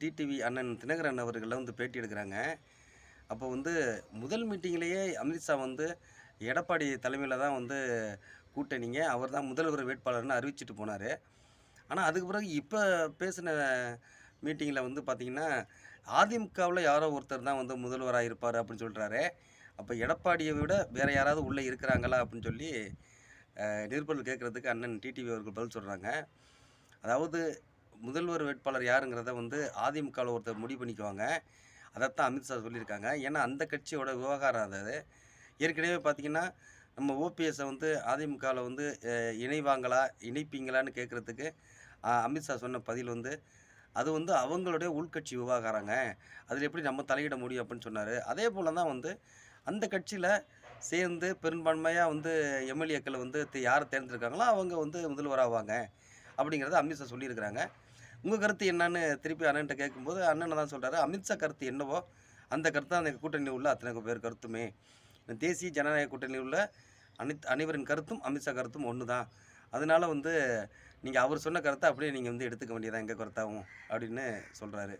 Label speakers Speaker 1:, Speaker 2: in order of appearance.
Speaker 1: TTV அண்ணன் தினகரன் அவர்கள்லாம் வந்து பேட்டி எடுக்குறாங்க. அப்போ வந்து முதல் மீட்டிங்லேயே அமித்ஷா வந்து எடப்பாடி தலைமையில தான் வந்து கூட்டணிங்க. அவர் தான் முதல்வர் வேட்பாளர்ன்னு அறிவிச்சுட்டு போனாரு. ஆனா, அதுக்கு பிறகு இப்ப பேசின மீட்டிங்ல வந்து பார்த்தீங்கன்னா, அதிமுகவுல யாரோ ஒருத்தர் தான் வந்து முதல்வரா இருப்பாரு அப்படின்னு சொல்றாரே. அப்ப எடப்பாடிய விட வேற யாராவது உள்ள இருக்கிறாங்களா? அப்படின்னு சொல்லி நிருபர்கள் கேட்கறதுக்கு அண்ணன் டிடிவி அவர்கள் பதில் சொல்றாங்க. அதாவது முதல்வர் வேட்பாளர் யாருங்கிறத வந்து அதிமுகவுல ஒருத்தர் முடிவு பண்ணிக்குவாங்க. அதத்தான் அமித்ஷா சொல்லியிருக்காங்க. ஏன்னா, அந்த கட்சியோட விவகாரம் அது. ஏற்கனவே பார்த்தீங்கன்னா, நம்ம ஓபிஎஸ்ஸ வந்து அதிமுகவுல வந்து இணைவாங்களா? இணைப்பீங்களான்னு கேட்கறதுக்கு அமித்ஷா சொன்ன பதில் வந்து, அது வந்து அவங்களுடைய உள்கட்சி விவகாரங்க. அதில எப்படி நம்ம தலையிட முடியும் அப்படின்னு சொன்னாரு. அதே போல தான் வந்து அந்த கட்சியில சேர்ந்து பெரும்பான்மையா வந்து எம்எல்ஏக்கள் வந்து யார தேர்ந்தெடுக்காங்களோ, அவங்க வந்து முதல்வராவாங்க. அப்படிங்கிறத அமித்ஷா சொல்லியிருக்கிறாங்க. உங்க கருத்து என்னன்னு திருப்பி அண்ணன்ட்ட கேட்கும்போது, அண்ணன் தான் சொல்றாரு, அமித்ஷா கருத்து என்னவோ, அந்த கருத்து தான் அந்த கூட்டணியில் உள்ள அத்தனை பேர் கருத்துமே. தேசிய ஜனநாயக கூட்டணியில் உள்ள அனைவரின் கருத்தும் அமித்ஷா கருத்தும் ஒண்ணு தான். அதனால வந்து நீங்க அவர் சொன்ன கருத்த அப்படியே நீங்க வந்து எடுத்துக்க வேண்டியது தான் எங்க கருத்தாவும் அப்படின்னு சொல்றாரு.